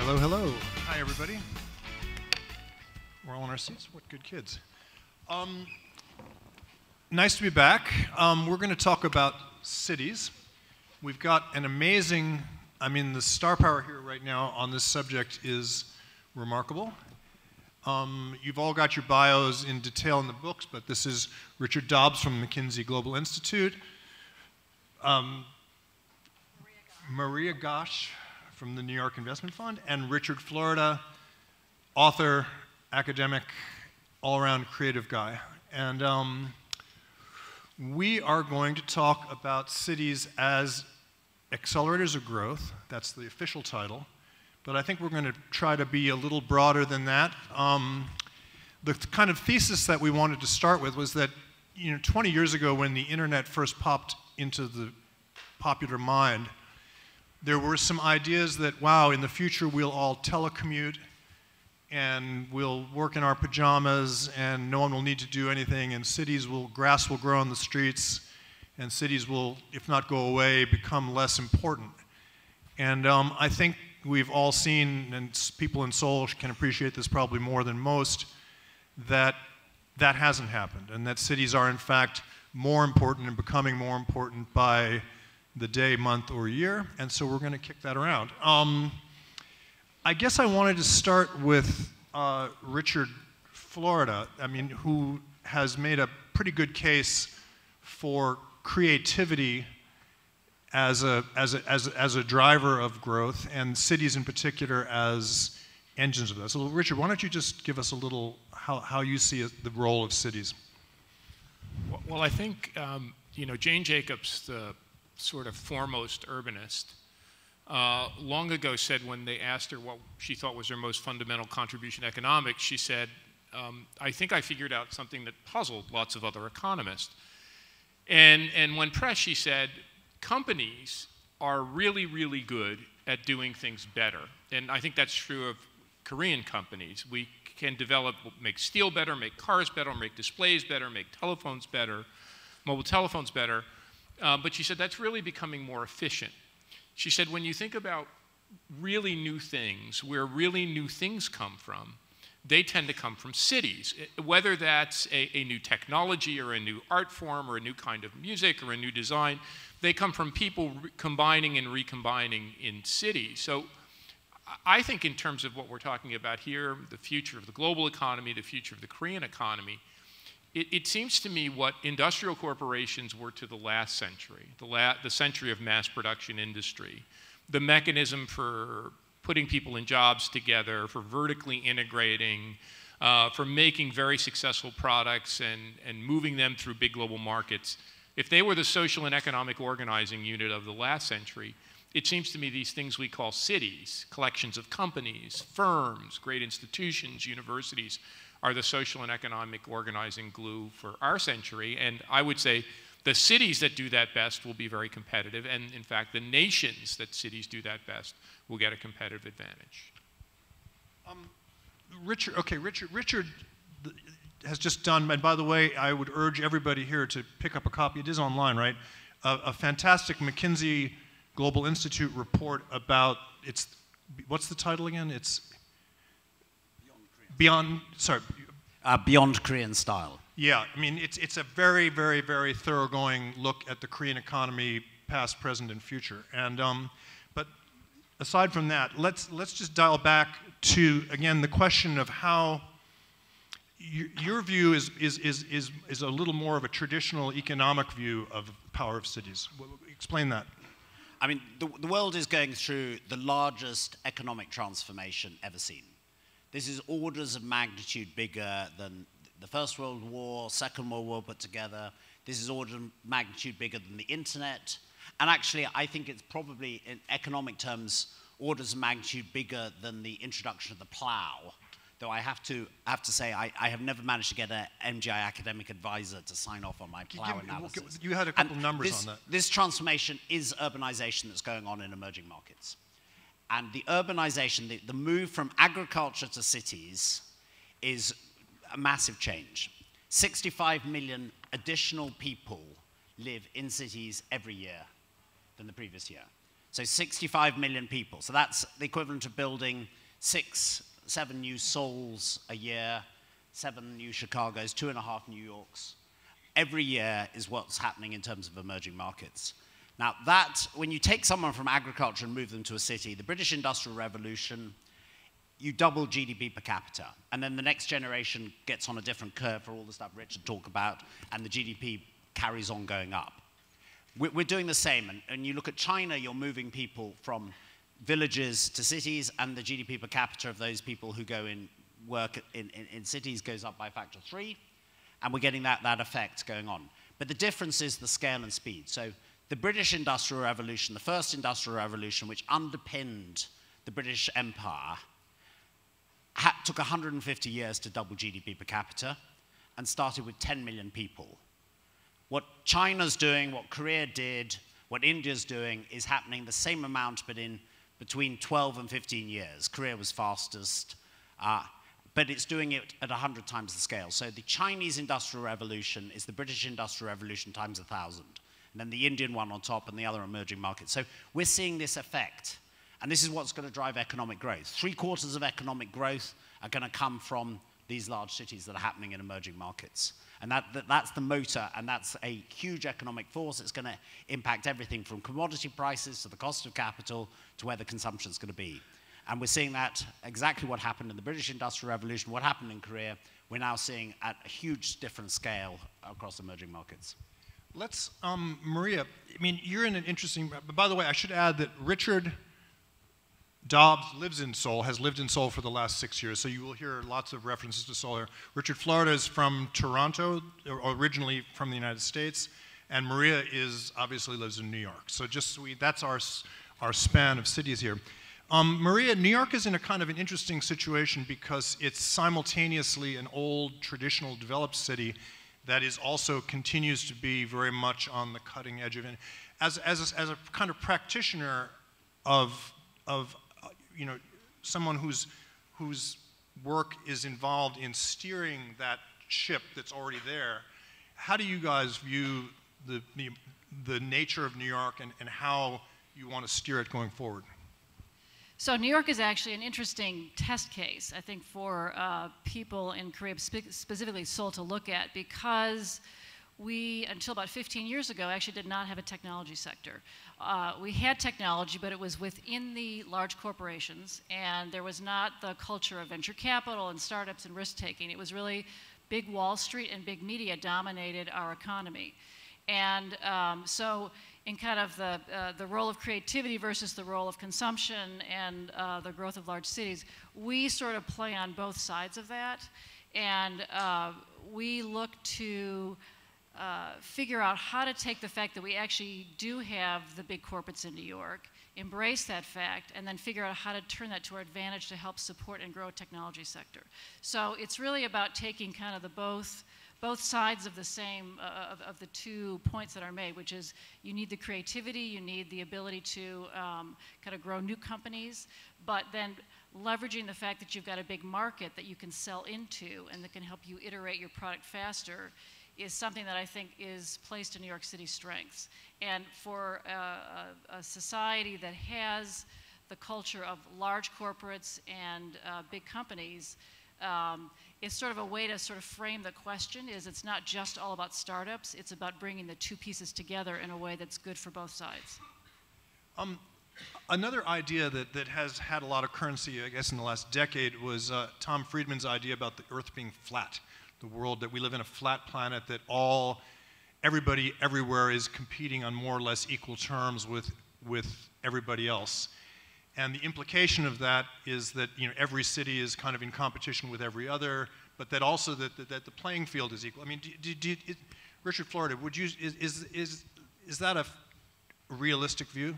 Hello, hello. Hi, everybody. We're all in our seats. What good kids. Nice to be back. We're going to talk about cities. We've got an amazing, the star power here right now on this subject is remarkable. You've all got your bios in detail in the books, but this is Richard Dobbs from McKinsey Global Institute. Maria Gotsch from the New York Investment Fund, and Richard Florida, author, academic, all-around creative guy. And we are going to talk about cities as accelerators of growth. That's the official title. But I think we're going to try to be a little broader than that. The kind of thesis that we wanted to start with was that 20 years ago when the internet first popped into the popular mind, there were some ideas that, wow, in the future we'll all telecommute and we'll work in our pajamas and no one will need to do anything, and grass will grow on the streets, and cities will, if not go away, become less important. And I think we've all seen, and people in Seoul can appreciate this probably more than most, that that hasn't happened, and that cities are in fact more important and becoming more important by the day, month, or year, and so we're going to kick that around. I guess I wanted to start with Richard Florida, who has made a pretty good case for creativity as a driver of growth, and cities in particular as engines of that. So Richard, why don't you just give us a little how you see the role of cities? Well, I think Jane Jacobs, the sort of foremost urbanist, long ago said, when they asked her what she thought was her most fundamental contribution to economics, she said, I think I figured out something that puzzled lots of other economists. And when pressed, she said, companies are really, really good at doing things better. And I think that's true of Korean companies. We can make steel better, make cars better, make displays better, make telephones better, mobile telephones better. But she said that's really becoming more efficient. She said when you think about really new things, where really new things come from, they tend to come from cities. Whether that's a new technology or a new art form or a new kind of music or a new design, they come from people combining and recombining in cities. So I think in terms of what we're talking about here, the future of the global economy, the future of the Korean economy, it seems to me what industrial corporations were to the last century, the century of mass production industry, the mechanism for putting people in jobs together, for vertically integrating, for making very successful products and moving them through big global markets. If they were the social and economic organizing unit of the last century, it seems to me these things we call cities, collections of companies, firms, great institutions, universities, are the social and economic organizing glue for our century. And I would say the cities that do that best will be very competitive. And in fact, the nations that cities do that best will get a competitive advantage. Richard has just done, and by the way, I would urge everybody here to pick up a copy. It is online, right? A fantastic McKinsey Global Institute report about, what's the title again? It's Beyond Korean Style. Yeah, it's a very, very, very thoroughgoing look at the Korean economy, past, present, and future. And but aside from that, let's just dial back to again the question of how your view is a little more of a traditional economic view of the power of cities. Explain that. The world is going through the largest economic transformation ever seen. This is orders of magnitude bigger than the First World War, Second World War put together. This is orders of magnitude bigger than the internet. And actually, I think it's probably, in economic terms, orders of magnitude bigger than the introduction of the plow. Though I have to say, I have never managed to get an MGI academic advisor to sign off on my plow analysis. You had a couple numbers on that. This transformation is urbanization that's going on in emerging markets. And the urbanization, the move from agriculture to cities is a massive change. 65 million additional people live in cities every year than the previous year. So 65 million people. So that's the equivalent of building 6, 7 new Seuls a year, 7 new Chicagos, 2.5 New Yorks. Every year is what's happening in terms of emerging markets. Now that, when you take someone from agriculture and move them to a city, the British Industrial Revolution, you double GDP per capita. And then the next generation gets on a different curve for all the stuff Richard talked about, and the GDP carries on going up. We're doing the same, and you look at China, you're moving people from villages to cities, and the GDP per capita of those people who go in work in cities goes up by a factor of 3, and we're getting that effect going on. But the difference is the scale and speed. So the British Industrial Revolution, the first Industrial Revolution, which underpinned the British Empire, took 150 years to double GDP per capita and started with 10 million people. What China's doing, what Korea did, what India's doing is happening the same amount, but in between 12 and 15 years. Korea was fastest, but it's doing it at 100 times the scale. So the Chinese Industrial Revolution is the British Industrial Revolution times 1,000, and then the Indian one on top and the other emerging markets. So we're seeing this effect, and this is what's going to drive economic growth. 3/4 of economic growth are going to come from these large cities that are happening in emerging markets. And that's the motor, and that's a huge economic force. It's going to impact everything from commodity prices to the cost of capital to where the consumption is going to be. And we're seeing that exactly what happened in the British Industrial Revolution, what happened in Korea, we're now seeing at a huge different scale across emerging markets. Let's, Maria, I mean, you're in an interesting, by the way, I should add that Richard Dobbs lives in Seoul, has lived in Seoul for the last 6 years, so you will hear lots of references to Seoul here. Richard Florida is from Toronto, originally from the United States, and Maria obviously lives in New York. So that's our span of cities here. Maria, New York is in a kind of an interesting situation because it's simultaneously an old, traditional, developed city that is also continues to be very much on the cutting edge of it. As a kind of practitioner of you know, someone whose work is involved in steering that ship that's already there, how do you guys view the nature of New York and how you want to steer it going forward? So New York is actually an interesting test case, I think, for people in Korea, specifically Seoul, to look at, because we, until about 15 years ago, actually did not have a technology sector. We had technology, but it was within the large corporations, and there was not the culture of venture capital and startups and risk-taking. It was really big Wall Street and big media dominated our economy. And so in kind of the role of creativity versus the role of consumption and the growth of large cities, we sort of play on both sides of that. And we look to figure out how to take the fact that we actually do have the big corporates in New York, embrace that fact, and then figure out how to turn that to our advantage to help support and grow a technology sector. So it's really about taking kind of the both sides of the same, of the 2 points that are made, which is you need the creativity, you need the ability to kind of grow new companies, but then leveraging the fact that you've got a big market that you can sell into and that can help you iterate your product faster is something that I think is placed in New York City's strengths. And for a society that has the culture of large corporates and big companies, it's sort of a way to sort of frame the question is it's not just all about startups, it's about bringing the 2 pieces together in a way that's good for both sides. Another idea that has had a lot of currency, I guess, in the last decade was Tom Friedman's idea about the Earth being flat. The world that we live in a flat planet that everybody everywhere is competing on more or less equal terms with everybody else. And the implication of that is that, you know, every city is kind of in competition with every other, but that also that the playing field is equal. I mean, Richard Florida, is that a realistic view?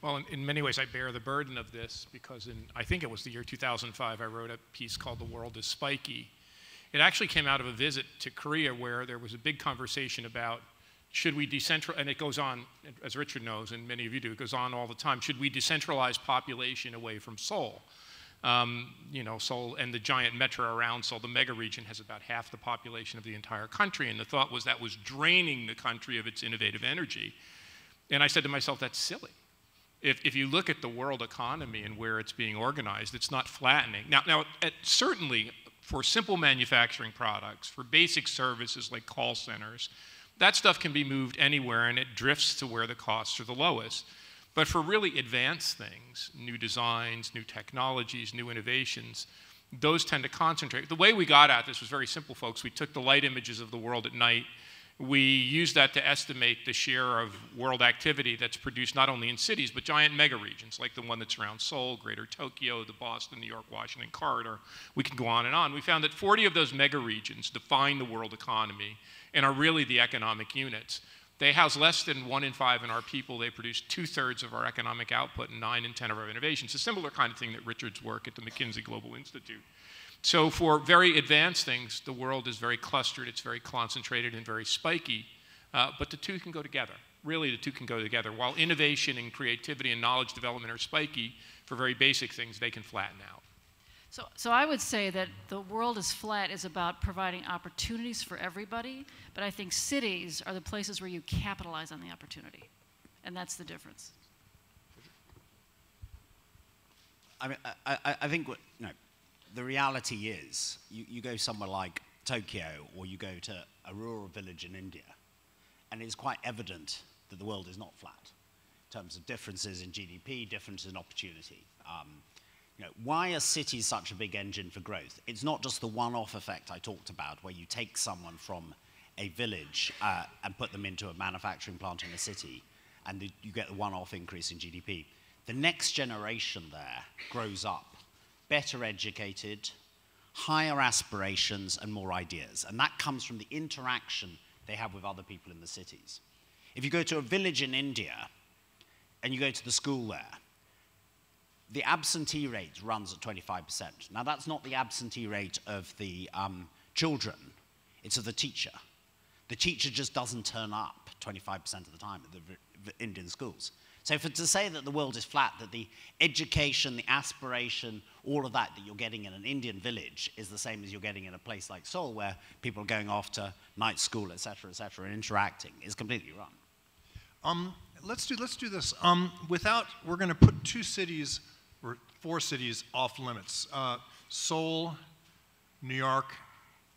Well, in many ways, I bear the burden of this because I think it was the year 2005, I wrote a piece called "The World is Spiky." It actually came out of a visit to Korea where there was a big conversation about should we decentralize, and it goes on, as Richard knows, and many of you do, it goes on all the time, should we decentralize population away from Seoul? You know, Seoul and the giant metro around Seoul, the mega region, has about half the population of the entire country, and the thought was that was draining the country of its innovative energy. And I said to myself, that's silly. If you look at the world economy and where it's being organized, it's not flattening. Now certainly for simple manufacturing products, for basic services like call centers, that stuff can be moved anywhere and it drifts to where the costs are the lowest. But for really advanced things, new designs, new technologies, new innovations, those tend to concentrate. The way we got at this was very simple, folks. We took the light images of the world at night. We used that to estimate the share of world activity that's produced not only in cities, but giant mega regions, like the one that's around Seoul, Greater Tokyo, the Boston, New York, Washington corridor. We can go on and on. We found that 40 of those mega regions define the world economy and are really the economic units. They house less than 1 in 5 in our people. They produce 2/3 of our economic output and 9 in 10 of our innovations. A similar kind of thing that Richard's work at the McKinsey Global Institute. So for very advanced things, the world is very clustered, it's very concentrated and very spiky, but the two can go together. Really, the two can go together. While innovation and creativity and knowledge development are spiky, for very basic things, they can flatten out. So I would say that the world is flat is about providing opportunities for everybody, but I think cities are the places where you capitalize on the opportunity, and that's the difference. I mean, I think the reality is you go somewhere like Tokyo or you go to a rural village in India, and it's quite evident that the world is not flat in terms of differences in GDP, differences in opportunity. Why are cities such a big engine for growth? It's not just the one-off effect I talked about, where you take someone from a village and put them into a manufacturing plant in a city, and you get the one-off increase in GDP. The next generation there grows up, better educated, higher aspirations, and more ideas. And that comes from the interaction they have with other people in the cities. If you go to a village in India, and you go to the school there, the absentee rate runs at 25%. Now, that's not the absentee rate of the children, it's of the teacher. The teacher just doesn't turn up 25% of the time at the Indian schools. So to say that the world is flat, that the education, the aspiration, all of that you're getting in an Indian village is the same as you're getting in a place like Seoul, where people are going off to night school, et cetera, and interacting, is completely wrong. Let's do this. We're going to put 2 cities or 4 cities off limits. Seoul, New York,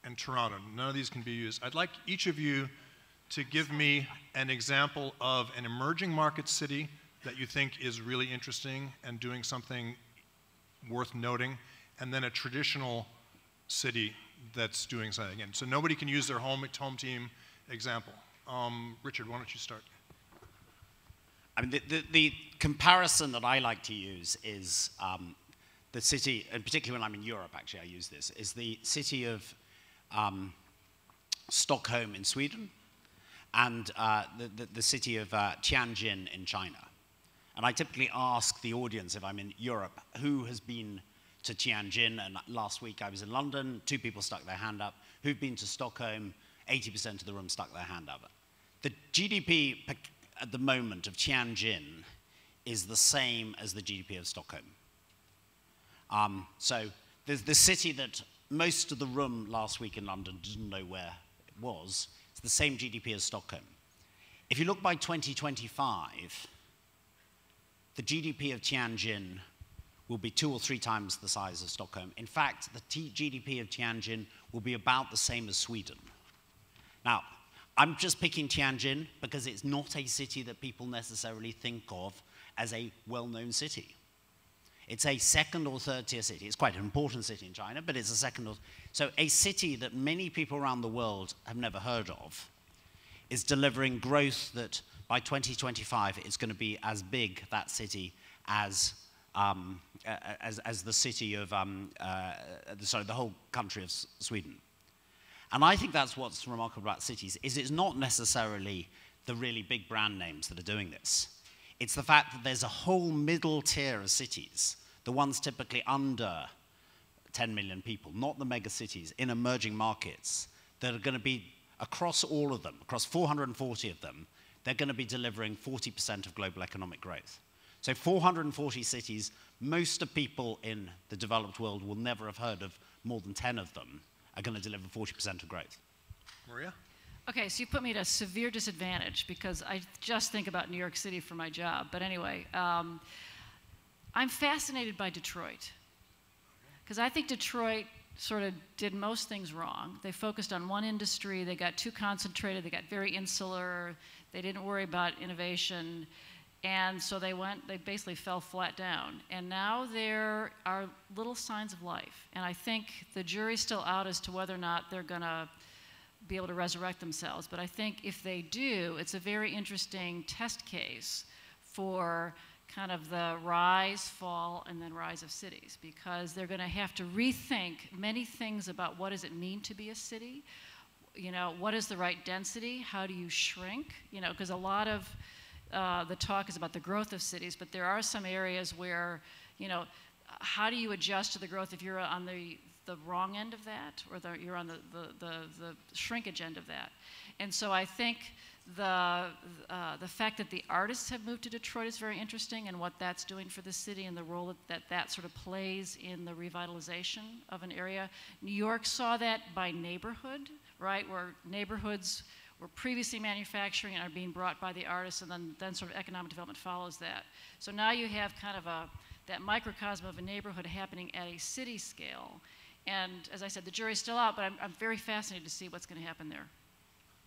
and Toronto. None of these can be used. I'd like each of you to give me an example of an emerging market city that you think is really interesting and doing something worth noting, and then a traditional city that's doing something. Again, so nobody can use their home team example. Richard, why don't you start? I mean, the comparison that I like to use is the city, and particularly when I'm in Europe, actually, I use this, is the city of Stockholm in Sweden and the city of Tianjin in China. And I typically ask the audience, if I'm in Europe, who has been to Tianjin? And last week I was in London, 2 people stuck their hand up. Who've been to Stockholm? 80% of the room stuck their hand up. The GDP at the moment of Tianjin is the same as the GDP of Stockholm. So there's the city that most of the room last week in London didn't know where it was. It's the same GDP as Stockholm. If you look by 2025, the GDP of Tianjin will be 2 or 3 times the size of Stockholm. In fact, the GDP of Tianjin will be about the same as Sweden. Now, I'm just picking Tianjin because it's not a city that people necessarily think of as a well-known city. It's a 2nd or 3rd tier city. It's quite an important city in China, but it's a 2nd or... So a city that many people around the world have never heard of is delivering growth that by 2025 it's going to be as big, that city, as the city of, the whole country of Sweden. And I think that's what's remarkable about cities, is it's not necessarily the really big brand names that are doing this. It's the fact that there's a whole middle tier of cities, the ones typically under 10 million people, not the mega cities, in emerging markets, that are going to be, across all of them, across 440 of them, they're going to be delivering 40% of global economic growth. So 440 cities, most of people in the developed world will never have heard of more than 10 of them, are going to deliver 40% of growth. Maria? Okay, so you put me at a severe disadvantage because I just think about New York City for my job. But anyway, I'm fascinated by Detroit because I think Detroit sort of did most things wrong. They focused on one industry, they got too concentrated, they got very insular, they didn't worry about innovation, and so they basically fell flat down. And now there are little signs of life. And I think the jury's still out as to whether or not they're gonna be able to resurrect themselves. But I think if they do, it's a very interesting test case for kind of the rise, fall, and then rise of cities, because they're going to have to rethink many things about what does it mean to be a city. You know, what is the right density? How do you shrink? You know, because a lot of the talk is about the growth of cities, but there are some areas where, you know, how do you adjust to the growth if you're on the wrong end of that, or you're on the shrinkage end of that. And so I think the fact that the artists have moved to Detroit is very interesting, and what that's doing for the city and the role that sort of plays in the revitalization of an area. New York saw that by neighborhood, right, where neighborhoods were previously manufacturing and are being brought by the artists, and then sort of economic development follows that. So now you have kind of that microcosm of a neighborhood happening at a city scale. And as I said, the jury's still out, but I'm very fascinated to see what's going to happen there.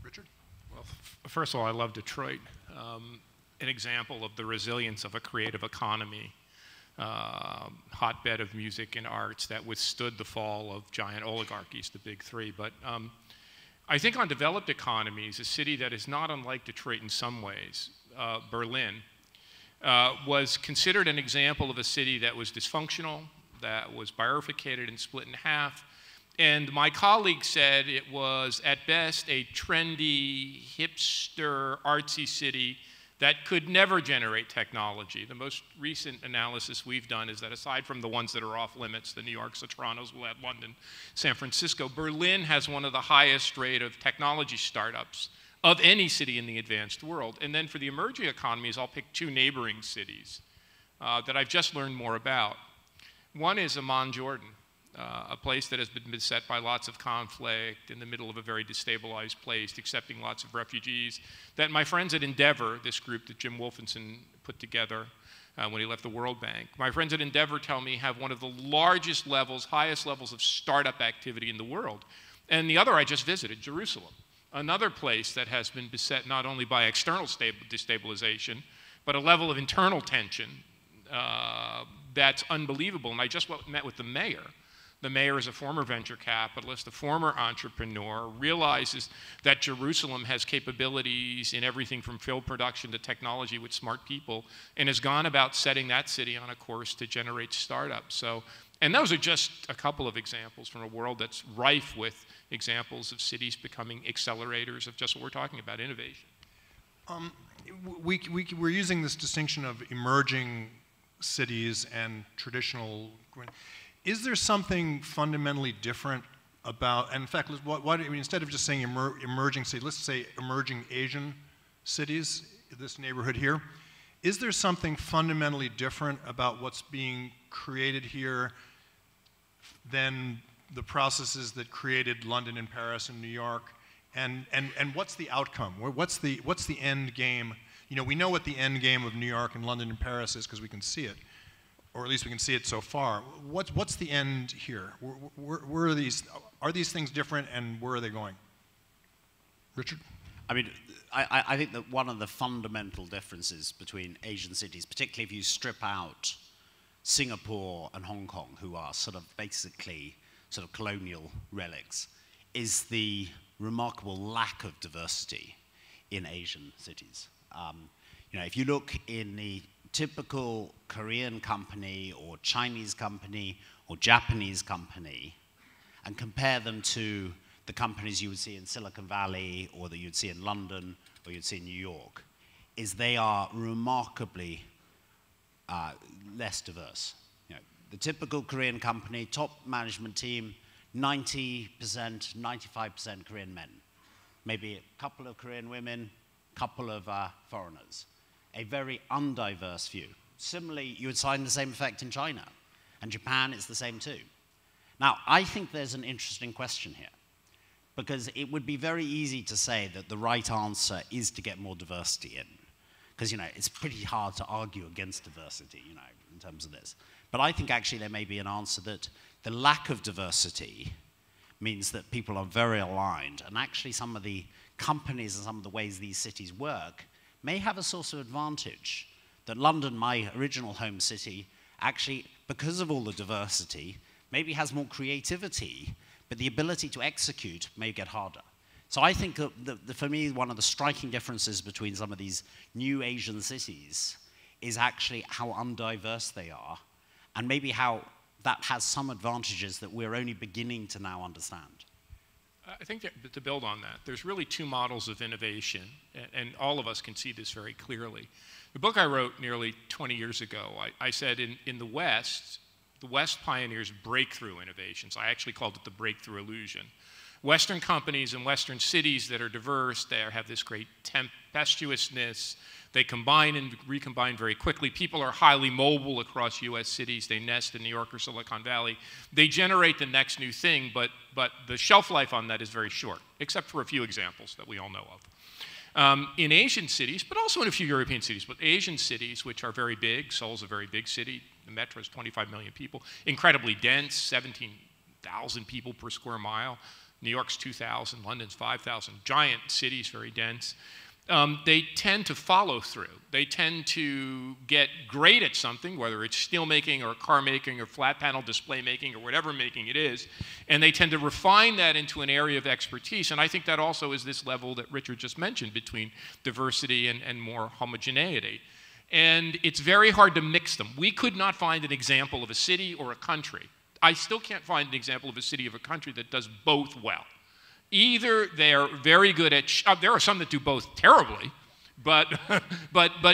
Richard? Well, first of all, I love Detroit. An example of the resilience of a creative economy, hotbed of music and arts that withstood the fall of giant oligarchies, the big three. But I think on developed economies, a city that is not unlike Detroit in some ways, Berlin, was considered an example of a city that was dysfunctional, that was bifurcated and split in half. And my colleague said it was, at best, a trendy, hipster, artsy city that could never generate technology. The most recent analysis we've done is that aside from the ones that are off limits, the New Yorks, the Torontos, London, San Francisco, Berlin has one of the highest rate of technology startups of any city in the advanced world. And then for the emerging economies, I'll pick two neighboring cities that I've just learned more about. One is Amman, Jordan, a place that has been beset by lots of conflict, in the middle of a very destabilized place, accepting lots of refugees, that my friends at Endeavor, this group that Jim Wolfenson put together when he left the World Bank, my friends at Endeavor tell me have one of the largest levels, highest levels of startup activity in the world. And the other I just visited, Jerusalem, another place that has been beset not only by external destabilization, but a level of internal tension that's unbelievable. And I just met with the mayor. The mayor is a former venture capitalist, a former entrepreneur, realizes that Jerusalem has capabilities in everything from film production to technology with smart people, and has gone about setting that city on a course to generate startups. So, and those are just a couple of examples from a world that's rife with examples of cities becoming accelerators of just what we're talking about, innovation. We're using this distinction of emerging cities and traditional. Is there something fundamentally different about, and in fact, instead of just saying emerging cities, let's say emerging Asian cities, this neighborhood here, is there something fundamentally different about what's being created here than the processes that created London and Paris and New York? And what's the outcome? What's the end game? You know, we know what the end game of New York and London and Paris is because we can see it. Or at least we can see it so far. What's the end here? Where are these things different, and where are they going? Richard? I mean, I think that one of the fundamental differences between Asian cities, particularly if you strip out Singapore and Hong Kong, who are sort of basically sort of colonial relics, is the remarkable lack of diversity in Asian cities. You know, if you look in the typical Korean company or Chinese company or Japanese company and compare them to the companies you would see in Silicon Valley or that you'd see in London or you'd see in New York, is they are remarkably less diverse. You know, the typical Korean company, top management team, 90%, 95% Korean men. Maybe a couple of Korean women, couple of foreigners. A very undiverse view. Similarly, you would find the same effect in China. And Japan is the same too. Now, I think there's an interesting question here. because it would be very easy to say that the right answer is to get more diversity in. Because, it's pretty hard to argue against diversity, in terms of this. But I think actually there may be an answer that the lack of diversity means that people are very aligned, and actually some of the companies and some of the ways these cities work may have a source of advantage. That London, my original home city, actually, because of all the diversity, maybe has more creativity, but the ability to execute may get harder. So I think for me, one of the striking differences between some of these new Asian cities is actually how undiverse they are, and maybe how that has some advantages that we're only beginning to now understand. I think that to build on that, there's really two models of innovation, and all of us can see this very clearly. The book I wrote nearly 20 years ago, I said in the West pioneers breakthrough innovations. I actually called it the breakthrough illusion. Western companies and Western cities that are diverse, they have this great tempestuousness. They combine and recombine very quickly. People are highly mobile across US cities. They nest in New York or Silicon Valley. They generate the next new thing, but the shelf life on that is very short, except for a few examples that we all know of. In Asian cities, but also in a few European cities, but Asian cities, which are very big, Seoul's a very big city, the metro is 25 million people, incredibly dense, 17,000 people per square mile. New York's 2,000, London's 5,000, giant cities, very dense. They tend to follow through. They tend to get great at something, whether it's steel making or car making or flat panel display making or whatever making it is, and they tend to refine that into an area of expertise. And I think that also is this level that Richard just mentioned between diversity and more homogeneity. And it's very hard to mix them. We could not find an example of a city or a country. I still can't find an example of a city or a country that does both well. Either they're very good at, there are some that do both terribly, but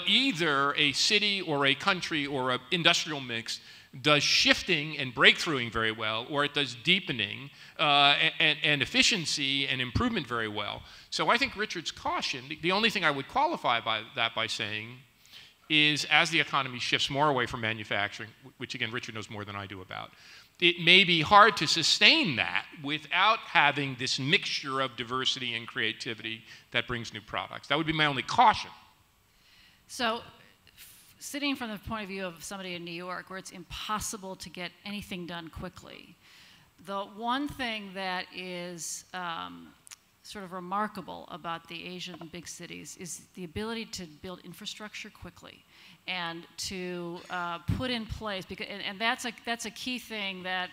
either a city or a country or an industrial mix does shifting and breakthroughing very well, or it does deepening and efficiency and improvement very well. So I think Richard's caution, the only thing I would qualify by saying is as the economy shifts more away from manufacturing, which again Richard knows more than I do about, it may be hard to sustain that without having this mixture of diversity and creativity that brings new products. That would be my only caution. So, sitting from the point of view of somebody in New York where it's impossible to get anything done quickly, the one thing that is sort of remarkable about the Asian big cities is the ability to build infrastructure quickly and to put in place, and that's a key thing that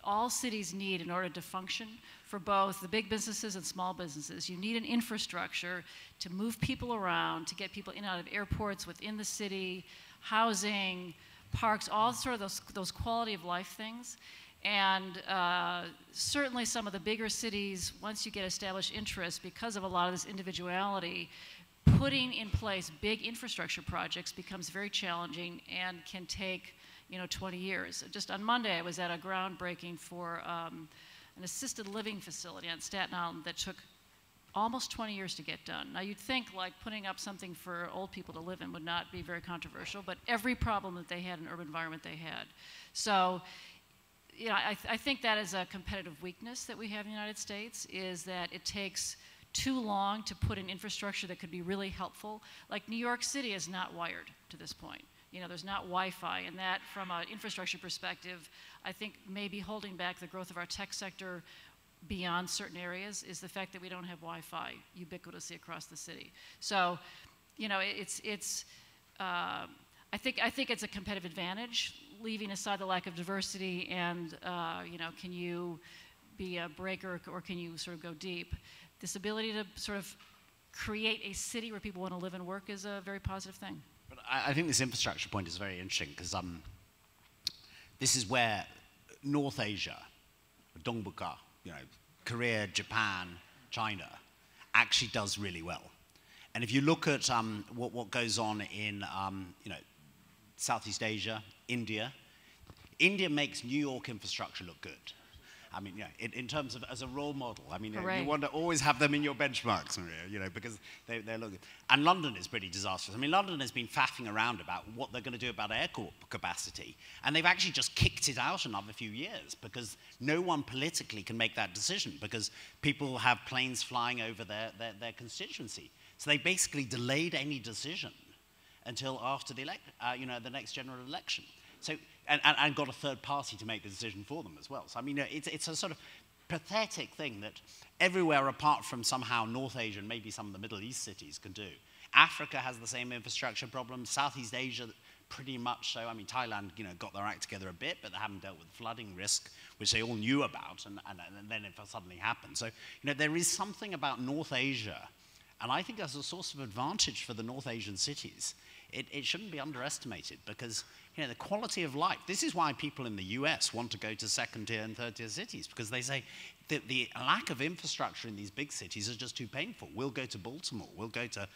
all cities need in order to function for both the big businesses and small businesses. You need an infrastructure to move people around, to get people in and out of airports within the city, housing, parks, all sort of those quality of life things. And certainly some of the bigger cities, once you get established interest, because of a lot of this individuality, putting in place big infrastructure projects becomes very challenging and can take 20 years. Just on Monday, I was at a groundbreaking for an assisted living facility on Staten Island that took almost 20 years to get done. Now you'd think like putting up something for old people to live in would not be very controversial, but every problem that they had in urban environment they had. So I think that is a competitive weakness that we have in the United States, is that it takes too long to put in infrastructure that could be really helpful. Like New York City is not wired to this point. There's not Wi-Fi, and that from an infrastructure perspective, I think maybe holding back the growth of our tech sector beyond certain areas is the fact that we don't have Wi-Fi ubiquitously across the city. So, I think it's a competitive advantage, leaving aside the lack of diversity and, can you be a breaker or can you sort of go deep? This ability to sort of create a city where people want to live and work is a very positive thing. But I think this infrastructure point is very interesting because this is where North Asia, Dongbuka, Korea, Japan, China, actually does really well. And if you look at what goes on in Southeast Asia, India makes New York infrastructure look good. I mean, yeah, in terms of as a role model, I mean, Hooray. you want to always have them in your benchmarks, Maria, you know, because they look good. And London is pretty disastrous. I mean, London has been faffing around about what they're going to do about airport capacity, and they've actually just kicked it out another few years because no one politically can make that decision because people have planes flying over their constituency. So they basically delayed any decision until after the the next general election. So, and got a third party to make the decision for them as well. So, I mean, it's a sort of pathetic thing that everywhere apart from somehow North Asia and maybe some of the Middle East cities can do. Africa has the same infrastructure problems. Southeast Asia, pretty much so. I mean, Thailand, got their act together a bit, but they haven't dealt with flooding risk, which they all knew about, and then it suddenly happened. So, there is something about North Asia, and I think as a source of advantage for the North Asian cities. It shouldn't be underestimated because the quality of life. This is why people in the US want to go to second-tier and third-tier cities because they say that the lack of infrastructure in these big cities is just too painful. We'll go to Baltimore. We'll go to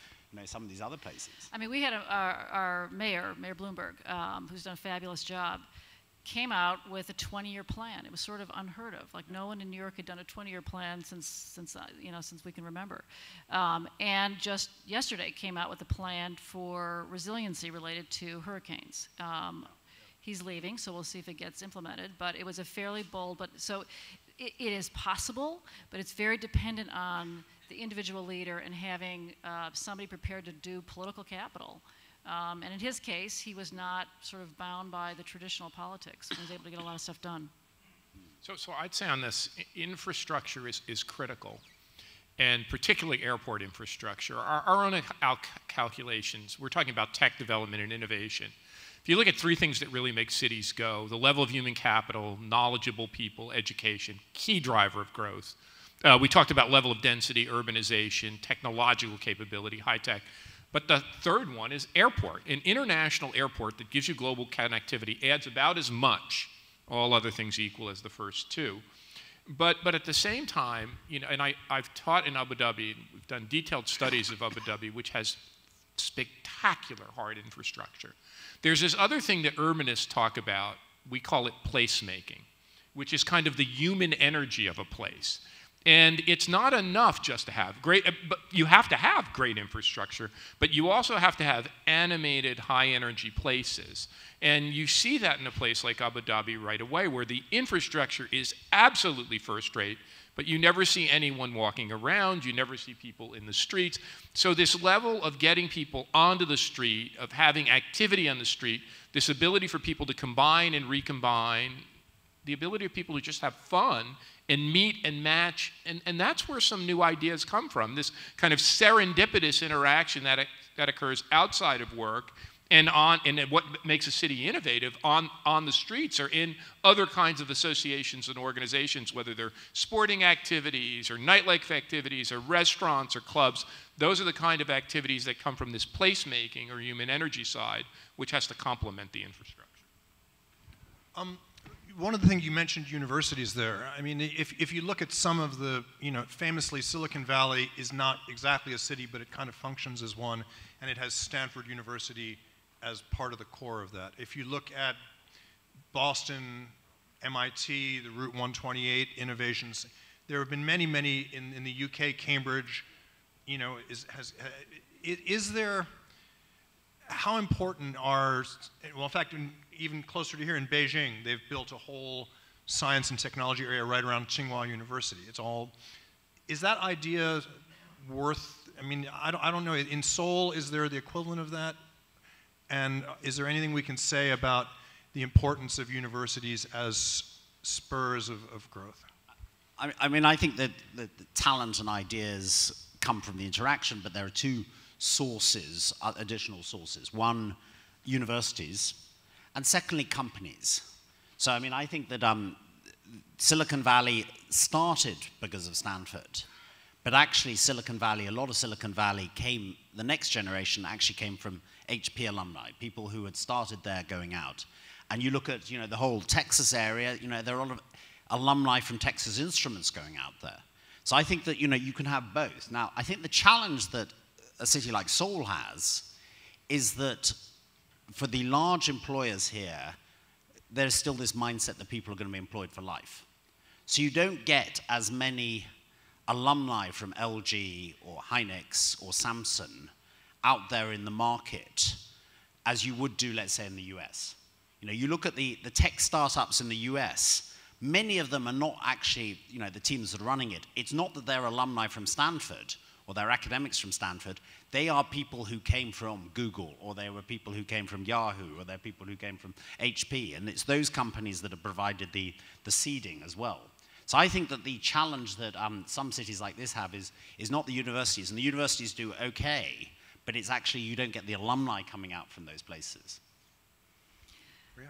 some of these other places. I mean, we had our Mayor Bloomberg, who's done a fabulous job, came out with a 20-year plan. It was sort of unheard of. Like no one in New York had done a 20-year plan since we can remember. And just yesterday came out with a plan for resiliency related to hurricanes. He's leaving, so we'll see if it gets implemented. But it was a fairly bold. But so it is possible, but it's very dependent on the individual leader and having somebody prepared to do political capital. And in his case, he was not sort of bound by the traditional politics. He was able to get a lot of stuff done. So I'd say on this, infrastructure is critical, and particularly airport infrastructure. Our own calculations, we're talking about tech development and innovation. If you look at three things that really make cities go, the level of human capital, knowledgeable people, education, key driver of growth. We talked about level of density, urbanization, technological capability, high tech. But the third one is airport. An international airport that gives you global connectivity adds about as much, all other things equal, as the first two. But at the same time, and I've taught in Abu Dhabi, we've done detailed studies of Abu Dhabi, which has spectacular hard infrastructure. There's this other thing that urbanists talk about, we call it placemaking, which is kind of the human energy of a place. And it's not enough just to have great, but you have to have great infrastructure, but you also have to have animated, high-energy places. And you see that in a place like Abu Dhabi right away, where the infrastructure is absolutely first-rate, but you never see anyone walking around, you never see people in the streets. So this level of getting people onto the street, of having activity on the street, this ability for people to combine and recombine, the ability of people to just have fun and meet and match, and that's where some new ideas come from, this kind of serendipitous interaction that occurs outside of work and what makes a city innovative on the streets or in other kinds of associations and organizations, whether they're sporting activities or nightlife activities or restaurants or clubs. Those are the kind of activities that come from this placemaking or human energy side, which has to complement the infrastructure. One of the things you mentioned, universities there. I mean, if you look at some of the, famously Silicon Valley is not exactly a city, but it kind of functions as one, and it has Stanford University as part of the core of that. If you look at Boston, MIT, the Route 128 innovations, there have been many in the UK, Cambridge, is there, how important are, well, in fact, even closer to here in Beijing, they've built a whole science and technology area right around Tsinghua University. Is that idea worth, I mean, I don't know, in Seoul, is there the equivalent of that? And is there anything we can say about the importance of universities as spurs of growth? I mean, I think that the talent and ideas come from the interaction, but there are two sources, additional sources. One, universities, and secondly, companies. So, I mean, I think that Silicon Valley started because of Stanford, but actually a lot of Silicon Valley the next generation actually came from HP alumni, people who had started there going out. And you look at, the whole Texas area, there are a lot of alumni from Texas Instruments going out there. So I think that, you can have both. Now, I think the challenge that a city like Seoul has is that for the large employers here, there's still this mindset that people are going to be employed for life. So you don't get as many alumni from LG or Hynix or Samsung out there in the market as you would do, let's say, in the US. You know, you look at the tech startups in the US, many of them are not actually, you know, the teams that are running it. It's not that they're alumni from Stanford or they're academics from Stanford. They are people who came from Google, or they were people who came from Yahoo, or they're people who came from HP. And it's those companies that have provided the seeding as well. So I think that the challenge that some cities like this have is not the universities. And the universities do okay, but it's actually you don't get the alumni coming out from those places.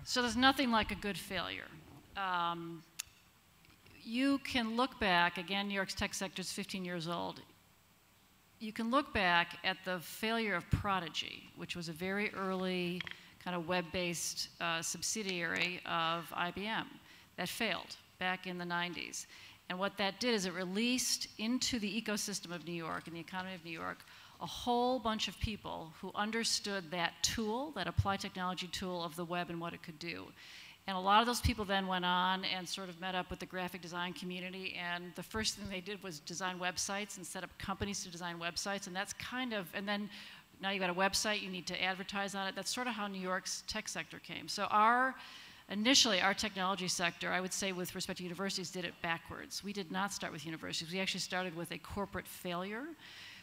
So there's nothing like a good failure. You can look back, again, New York's tech sector is 15 years old. You can look back at the failure of Prodigy, which was a very early kind of web-based subsidiary of IBM that failed back in the 90s. And what that did is it released into the ecosystem of New York and the economy of New York a whole bunch of people who understood that tool, that applied technology tool of the web and what it could do. And a lot of those people then went on and sort of met up with the graphic design community, and the first thing they did was design websites and set up companies to design websites, and that's kind of, and then now you've got a website, you need to advertise on it. That's sort of how New York's tech sector came. So initially, our technology sector, I would say with respect to universities, did it backwards. We did not start with universities. We actually started with a corporate failure,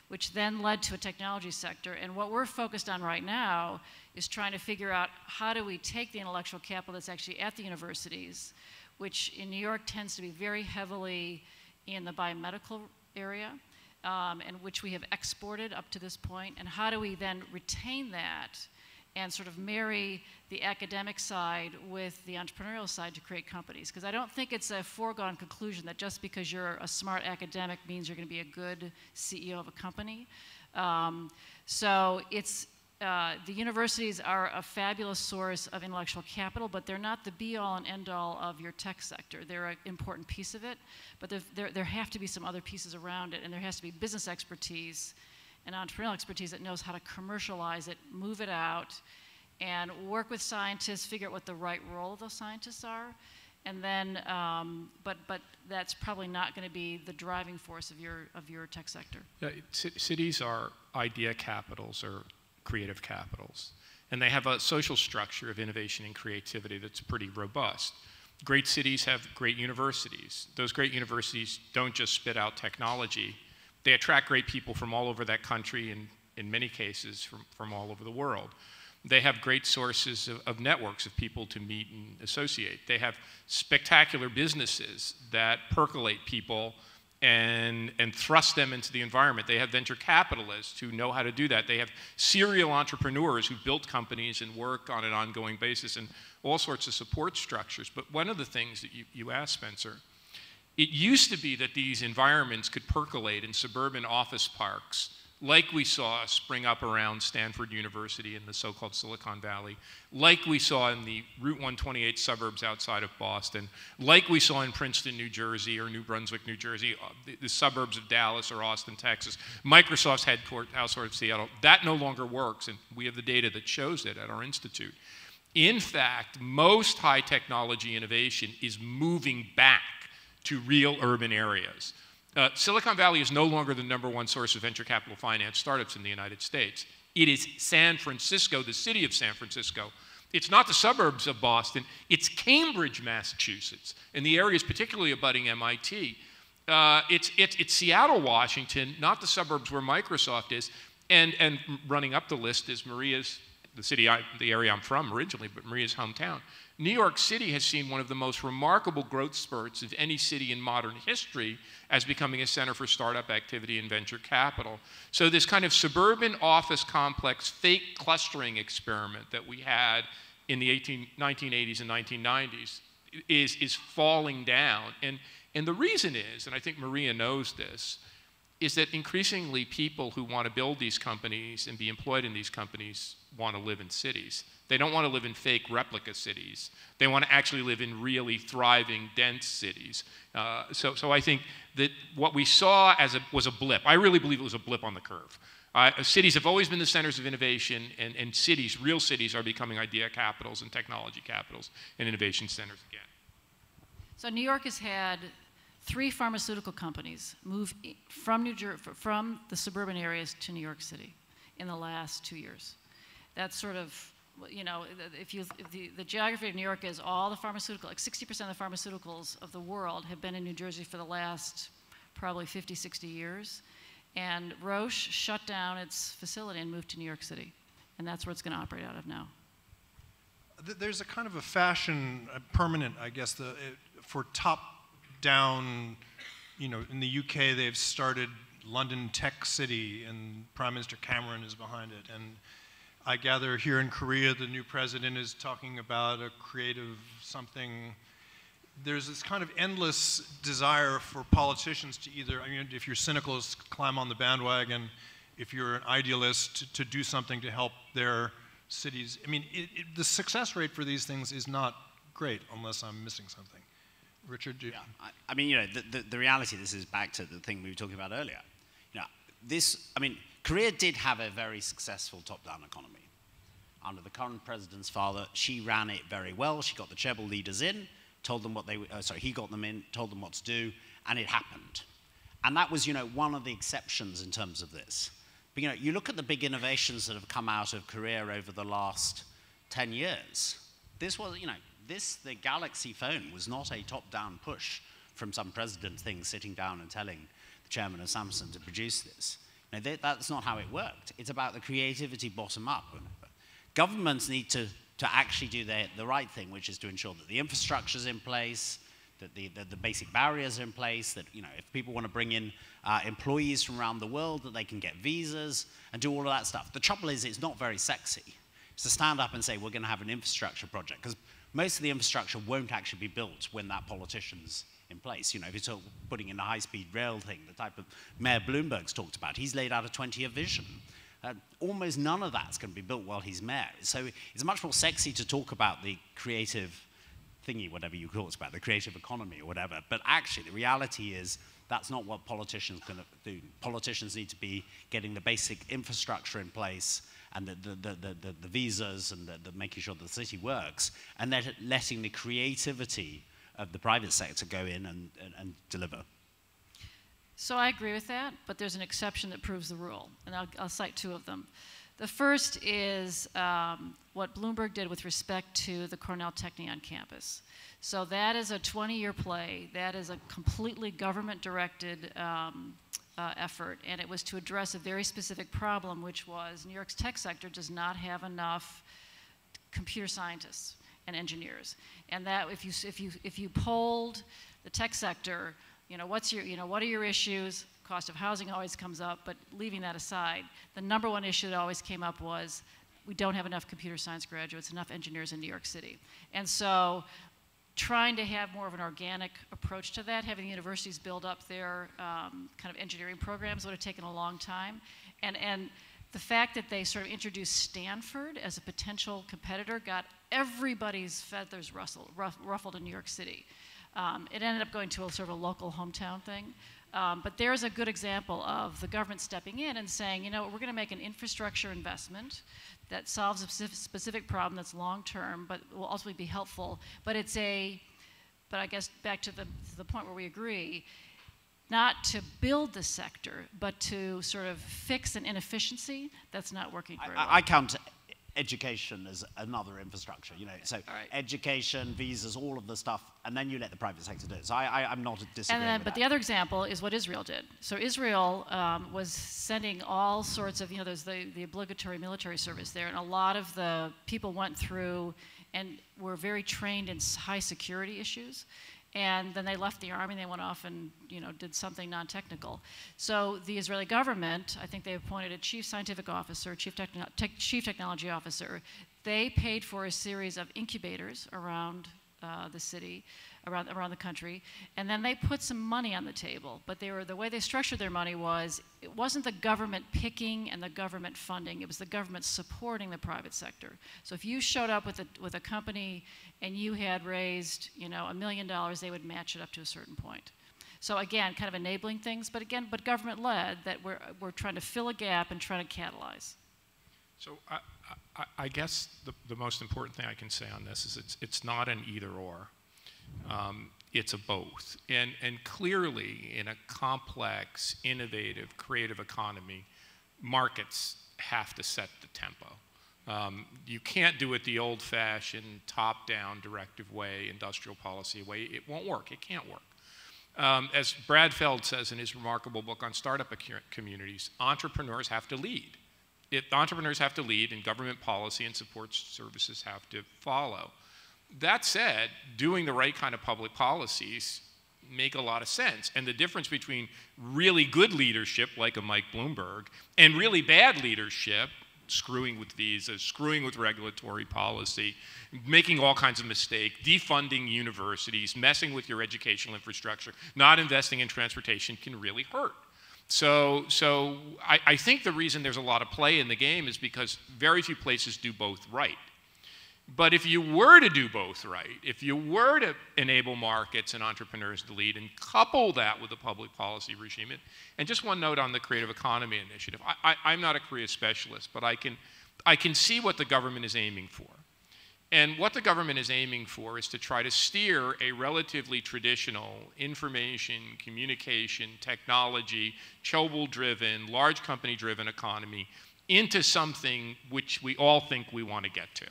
which then led to a technology sector. And what we're focused on right now is trying to figure out how do we take the intellectual capital that's actually at the universities, which in New York tends to be very heavily in the biomedical area, and which we have exported up to this point, and how do we then retain that and sort of marry the academic side with the entrepreneurial side to create companies. Because I don't think it's a foregone conclusion that just because you're a smart academic means you're going to be a good CEO of a company. So it's, the universities are a fabulous source of intellectual capital, but they're not the be-all and end-all of your tech sector. They're an important piece of it, but there have to be some other pieces around it, and there has to be business expertise and entrepreneurial expertise that knows how to commercialize it, move it out, and work with scientists, figure out what the right role of those scientists are, and then, but that's probably not going to be the driving force of your tech sector. Yeah, cities are idea capitals or creative capitals, and they have a social structure of innovation and creativity that's pretty robust. Great cities have great universities. Those great universities don't just spit out technology. They attract great people from all over that country, and in many cases from all over the world. They have great sources of networks of people to meet and associate. They have spectacular businesses that percolate people and thrust them into the environment. They have venture capitalists who know how to do that. They have serial entrepreneurs who built companies and work on an ongoing basis, and all sorts of support structures. But one of the things that you asked, Spencer, it used to be that these environments could percolate in suburban office parks, like we saw spring up around Stanford University in the so-called Silicon Valley, like we saw in the Route 128 suburbs outside of Boston, like we saw in Princeton, New Jersey, or New Brunswick, New Jersey, the suburbs of Dallas or Austin, Texas, Microsoft's headquarters of Seattle. That no longer works, and we have the data that shows it at our institute. In fact, most high technology innovation is moving back to real urban areas. Silicon Valley is no longer the #1 source of venture capital finance startups in the United States. It is San Francisco, the city of San Francisco. It's not the suburbs of Boston. It's Cambridge, Massachusetts, and the areas particularly abutting MIT. It's Seattle, Washington, not the suburbs where Microsoft is. And running up the list is Maria's, the area I'm from originally, but Maria's hometown. New York City has seen one of the most remarkable growth spurts of any city in modern history as becoming a center for startup activity and venture capital. So this kind of suburban office complex fake clustering experiment that we had in the 1980s and 1990s is falling down. And the reason is, and I think Maria knows this, is that increasingly people who want to build these companies and be employed in these companies want to live in cities. They don't want to live in fake replica cities. They want to actually live in really thriving, dense cities. So I think that what we saw was a blip. I really believe it was a blip on the curve. Cities have always been the centers of innovation, and cities, real cities, are becoming idea capitals and technology capitals and innovation centers again. So New York has had 3 pharmaceutical companies moved from the suburban areas to New York City in the last 2 years. That's sort of, you know, if the geography of New York is all the pharmaceutical, like 60% of the pharmaceuticals of the world have been in New Jersey for the last probably 50, 60 years. And Roche shut down its facility and moved to New York City. And that's where it's going to operate out of now. There's a kind of a fashion, permanent, I guess, for top-down, you know, in the UK they've started London Tech City, and Prime Minister Cameron is behind it. And I gather here in Korea the new president is talking about a creative something. There's this kind of endless desire for politicians to either, I mean, if you're cynical, climb on the bandwagon. If you're an idealist, to do something to help their cities. I mean, the success rate for these things is not great unless I'm missing something. Richard, do you? Yeah, I mean, you know, the reality, this is back to the thing we were talking about earlier. You know, I mean, Korea did have a very successful top-down economy. Under the current president's father, she ran it very well. She got the chaebol leaders in, told them what they, he got them in, told them what to do, and it happened. And that was, you know, one of the exceptions in terms of this. But, you know, you look at the big innovations that have come out of Korea over the last 10 years. This was, you know, the Galaxy phone was not a top-down push from some president thing sitting down and telling the chairman of Samsung to produce this. You know, that's not how it worked. It's about the creativity bottom up. Governments need to actually do the right thing, which is to ensure that the infrastructure is in place, that the basic barriers are in place, that, you know, if people want to bring in employees from around the world, that they can get visas and do all of that stuff. The trouble is, it's not very sexy. It's to stand up and say, we're going to have an infrastructure project, because most of the infrastructure won't actually be built when that politician's in place. You know, if you're talking, putting in a high-speed rail thing, the type of Mayor Bloomberg's talked about, he's laid out a 20-year vision. Almost none of that's going to be built while he's mayor. So it's much more sexy to talk about the creative thingy, whatever you call it, about the creative economy or whatever. But actually, the reality is that's not what politicians are going to do. Politicians need to be getting the basic infrastructure in place and the visas and the making sure that the city works, and letting the creativity of the private sector go in and deliver. So I agree with that, but there's an exception that proves the rule, and I'll cite 2 of them. The first is what Bloomberg did with respect to the Cornell Technion campus. So that is a 20-year play. That is a completely government-directed effort, and it was to address a very specific problem, which was New York's tech sector does not have enough computer scientists and engineers. And that if you polled the tech sector, you know, what are your issues? Cost of housing always comes up, but leaving that aside, the #1 issue that always came up was we don't have enough computer science graduates, enough engineers in New York City. And so trying to have more of an organic approach to that, having the universities build up their kind of engineering programs would have taken a long time. And the fact that they sort of introduced Stanford as a potential competitor got everybody's feathers ruffled in New York City. It ended up going to a sort of a local hometown thing. But there's a good example of the government stepping in and saying, you know, we're going to make an infrastructure investment that solves a specific problem that's long-term, but will ultimately be helpful. But I guess back to the point where we agree, not to build the sector, but to sort of fix an inefficiency that's not working very well. I count education as another infrastructure, you know, so right. Education, visas, all of the stuff, and then you let the private sector do it. So I'm not disagreeing with but that. the other example is what Israel did. So Israel was sending all sorts of, you know, there's the obligatory military service there, and a lot of the people went through and were very trained in high security issues. And then they left the army and they went off and, you know, did something non-technical. So the Israeli government, I think they appointed a chief scientific officer, chief technology officer. They paid for a series of incubators around the city, around the country, and then they put some money on the table. But the way they structured their money was, it wasn't the government picking and the government funding, it was the government supporting the private sector. So if you showed up with a company and you had raised, you know, $1 million, they would match it up to a certain point. So again, kind of enabling things, but government-led, that we're trying to fill a gap and trying to catalyze. So I guess the most important thing I can say on this is it's not an either or. it's a both. And clearly, in a complex, innovative, creative economy, markets have to set the tempo. You can't do it the old-fashioned, top-down, directive way, industrial policy way. It won't work. It can't work. As Brad Feld says in his remarkable book on startup communities, entrepreneurs have to lead. Entrepreneurs have to lead, and government policy and support services have to follow. That said, doing the right kind of public policies make a lot of sense. And the difference between really good leadership, like a Mike Bloomberg, and really bad leadership, screwing with visas, screwing with regulatory policy, making all kinds of mistakes, defunding universities, messing with your educational infrastructure, not investing in transportation can really hurt. So I think the reason there's a lot of play in the game is because very few places do both right. But if you were to do both right, if you were to enable markets and entrepreneurs to lead and couple that with a public policy regime, and just one note on the Creative Economy Initiative, I'm not a Korea specialist, but I can see what the government is aiming for. And what the government is aiming for is to try to steer a relatively traditional information, communication, technology, Chobol-driven, large company-driven economy into something which we all think we want to get to.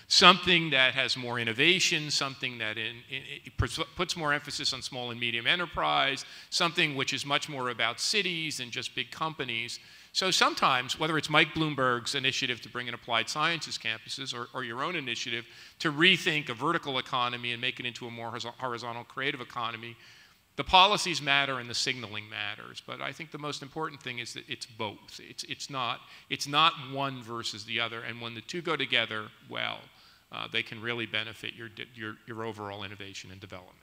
Something that has more innovation, something that puts more emphasis on small and medium enterprise, something which is much more about cities and just big companies. So sometimes, whether it's Mike Bloomberg's initiative to bring in applied sciences campuses or your own initiative to rethink a vertical economy and make it into a more horizontal creative economy, the policies matter and the signaling matters. But I think the most important thing is that it's both. It's not one versus the other. And when the two go together well, they can really benefit your overall innovation and development.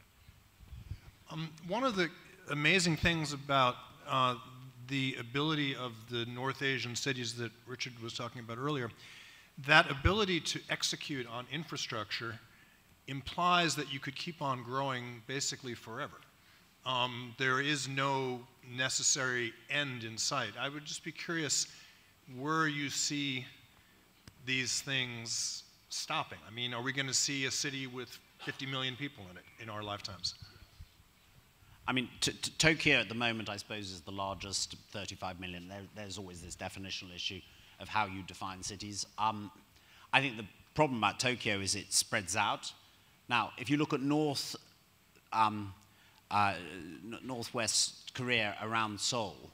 One of the amazing things about the ability of the North Asian cities that Richard was talking about earlier, that ability to execute on infrastructure implies that you could keep on growing basically forever. There is no necessary end in sight. I would just be curious where you see these things stopping. I mean, are we going to see a city with 50 million people in it in our lifetimes? I mean, Tokyo at the moment, I suppose, is the largest, 35 million. There's always this definitional issue of how you define cities. I think the problem about Tokyo is it spreads out. Now, if you look at northwest Korea around Seoul,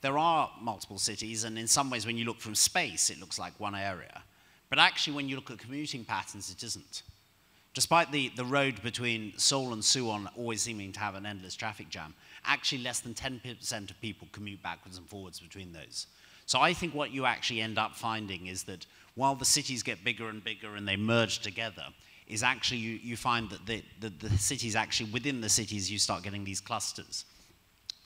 there are multiple cities, and in some ways, when you look from space, it looks like one area. But actually, when you look at commuting patterns, it isn't. Despite the road between Seoul and Suwon always seeming to have an endless traffic jam, actually less than 10% of people commute backwards and forwards between those. So I think what you actually end up finding is that while the cities get bigger and bigger and they merge together, is actually you find that the cities actually, within the cities, you start getting these clusters.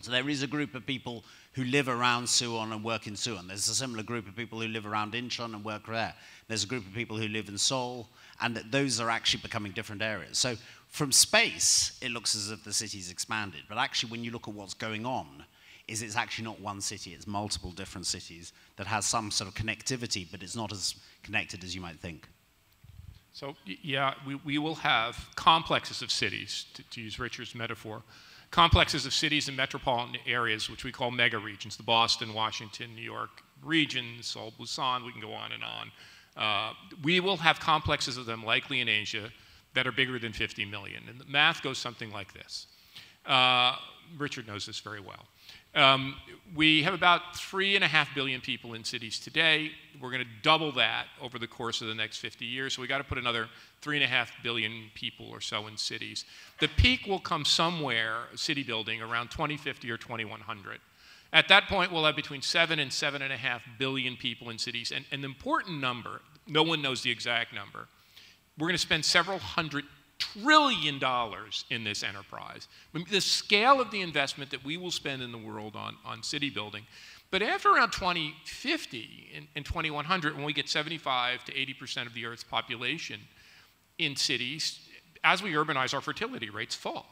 So there is a group of people who live around Suwon and work in Suwon. There's a similar group of people who live around Incheon and work there. There's a group of people who live in Seoul, and those are actually becoming different areas. So from space, it looks as if the city's expanded. But actually, when you look at what's going on, it's actually not one city. It's multiple different cities that has some sort of connectivity, but it's not as connected as you might think. So yeah, we will have complexes of cities, to use Richard's metaphor, complexes of cities and metropolitan areas, which we call mega regions, the Boston, Washington, New York regions, Seoul, Busan, we can go on and on. We will have complexes of them likely in Asia that are bigger than 50 million. And the math goes something like this. Richard knows this very well. We have about 3.5 billion people in cities today. We're going to double that over the course of the next 50 years. So we got to put another 3.5 billion people or so in cities. The peak will come somewhere, city building, around 2050 or 2100. At that point, we'll have between 7 and 7.5 billion people in cities. And the important number, no one knows the exact number, we're going to spend several $100 trillion in this enterprise. I mean, the scale of the investment that we will spend in the world on city building. But after around 2050 and 2100, when we get 75 to 80% of the Earth's population in cities, as we urbanize, our fertility rates fall,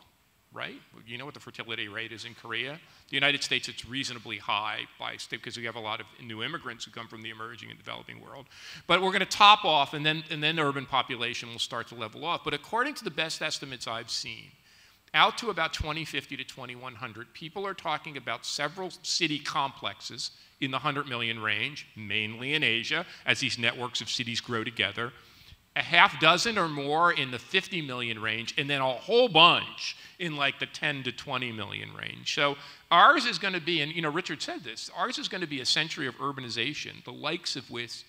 right? You know what the fertility rate is in Korea? The United States, it's reasonably high because we have a lot of new immigrants who come from the emerging and developing world. But we're going to top off, and then the urban population will start to level off. But according to the best estimates I've seen, out to about 2050 to 2100, people are talking about several city complexes in the 100 million range, mainly in Asia, as these networks of cities grow together, a half dozen or more in the 50 million range, and then a whole bunch in like the 10 to 20 million range. So ours is going to be, and you know, Richard said this, ours is going to be a century of urbanization, the likes of which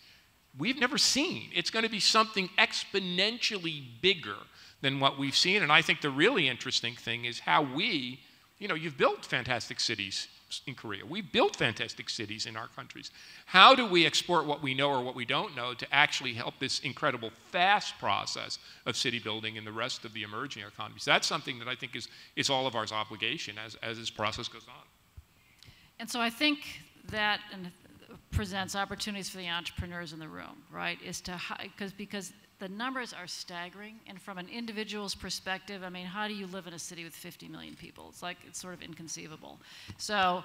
we've never seen. It's going to be something exponentially bigger than what we've seen. And I think the really interesting thing is how we, you know, you've built fantastic cities in Korea. We've built fantastic cities in our countries. How do we export what we know or what we don't know to actually help this incredible fast process of city building in the rest of the emerging economies? That's something that I think is all of ours obligation as this process goes on. And so I think that presents opportunities for the entrepreneurs in the room, right? Is to because the numbers are staggering, and from an individual's perspective, I mean, how do you live in a city with 50 million people? It's sort of inconceivable. So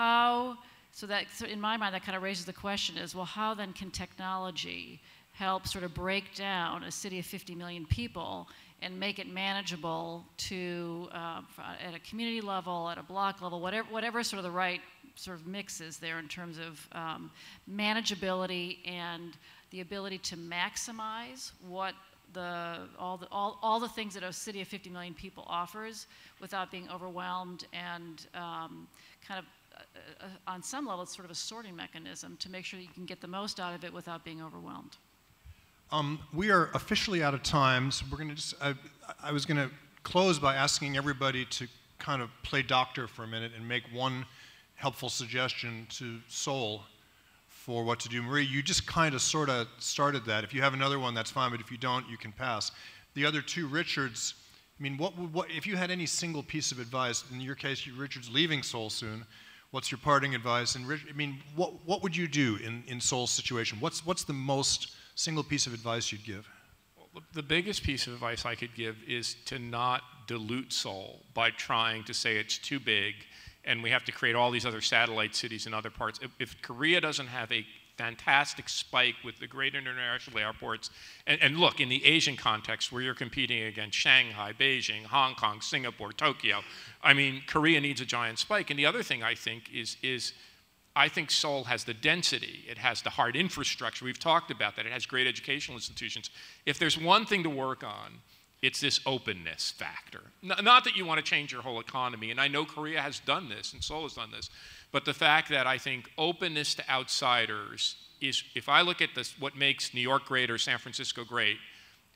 in my mind, that kind of raises the question is, well, how then can technology help sort of break down a city of 50 million people and make it manageable to, at a community level, at a block level, whatever sort of the right sort of mix is there in terms of manageability and the ability to maximize what all the things that a city of 50 million people offers without being overwhelmed, and kind of on some level it's sort of a sorting mechanism to make sure that you can get the most out of it without being overwhelmed. We are officially out of time, so we're going to just, I was going to close by asking everybody to kind of play doctor for a minute and make one helpful suggestion to Seoul for what to do. Marie, you just kind of sort of started that. If you have another one, that's fine, but if you don't, you can pass. The other two, Richards, I mean, what if you had any single piece of advice, in your case, Richard's leaving Seoul soon, what's your parting advice? And I mean, what would you do in Seoul's situation? What's the most single piece of advice you'd give? Well, the biggest piece of advice I could give is to not dilute Seoul by trying to say it's too big and we have to create all these other satellite cities in other parts. If Korea doesn't have a fantastic spike with the great international airports, and look, in the Asian context where you're competing against Shanghai, Beijing, Hong Kong, Singapore, Tokyo, I mean, Korea needs a giant spike. And the other thing I think is I think Seoul has the density, it has the hard infrastructure, we've talked about that, it has great educational institutions. If there's one thing to work on, it's this openness factor. Not that you want to change your whole economy, and I know Korea has done this, and Seoul has done this, but the fact that I think openness to outsiders is, if I look at this, what makes New York great or San Francisco great,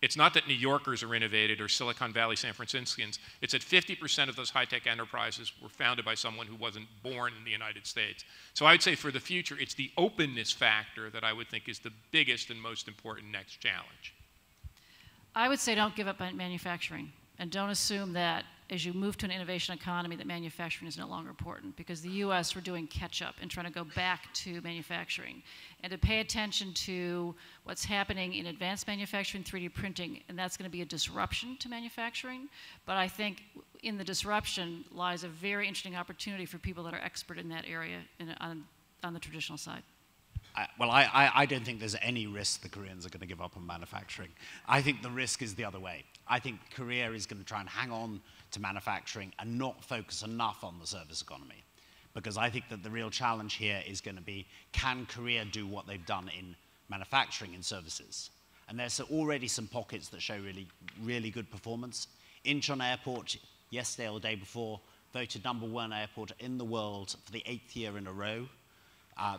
it's not that New Yorkers are innovated or Silicon Valley San Franciscans, it's that 50% of those high-tech enterprises were founded by someone who wasn't born in the United States. So I would say for the future, it's the openness factor that I would think is the biggest and most important next challenge. I would say don't give up on manufacturing, and don't assume that as you move to an innovation economy that manufacturing is no longer important, because the US, we're doing catch up and trying to go back to manufacturing, and to pay attention to what's happening in advanced manufacturing, 3D printing, and that's going to be a disruption to manufacturing. But I think in the disruption lies a very interesting opportunity for people that are expert in that area on the traditional side. I don't think there's any risk the Koreans are going to give up on manufacturing. I think the risk is the other way. I think Korea is going to try and hang on to manufacturing and not focus enough on the service economy. Because I think that the real challenge here is going to be, can Korea do what they've done in manufacturing and services? And there's already some pockets that show really, really good performance. Incheon Airport, yesterday or the day before, voted #1 airport in the world for the 8th year in a row.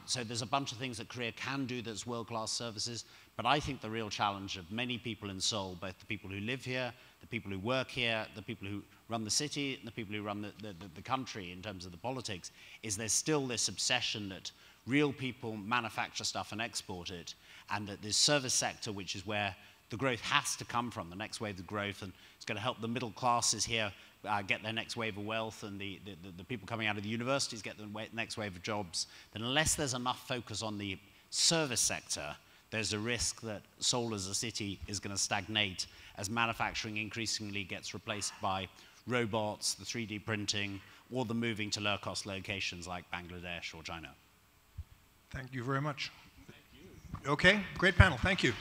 So there's a bunch of things that Korea can do that's world-class services, but I think the real challenge of many people in Seoul, both the people who live here, the people who work here, the people who run the city, and the people who run the country in terms of the politics, is there's still this obsession that real people manufacture stuff and export it, and that this service sector, which is where the growth has to come from, the next wave of growth, and it's going to help the middle classes here get their next wave of wealth, and the people coming out of the universities get the next wave of jobs, then unless there's enough focus on the service sector, there's a risk that Seoul as a city is going to stagnate as manufacturing increasingly gets replaced by robots, the 3D printing, or the moving to low-cost locations like Bangladesh or China. Thank you very much. Thank you. Okay, great panel. Thank you.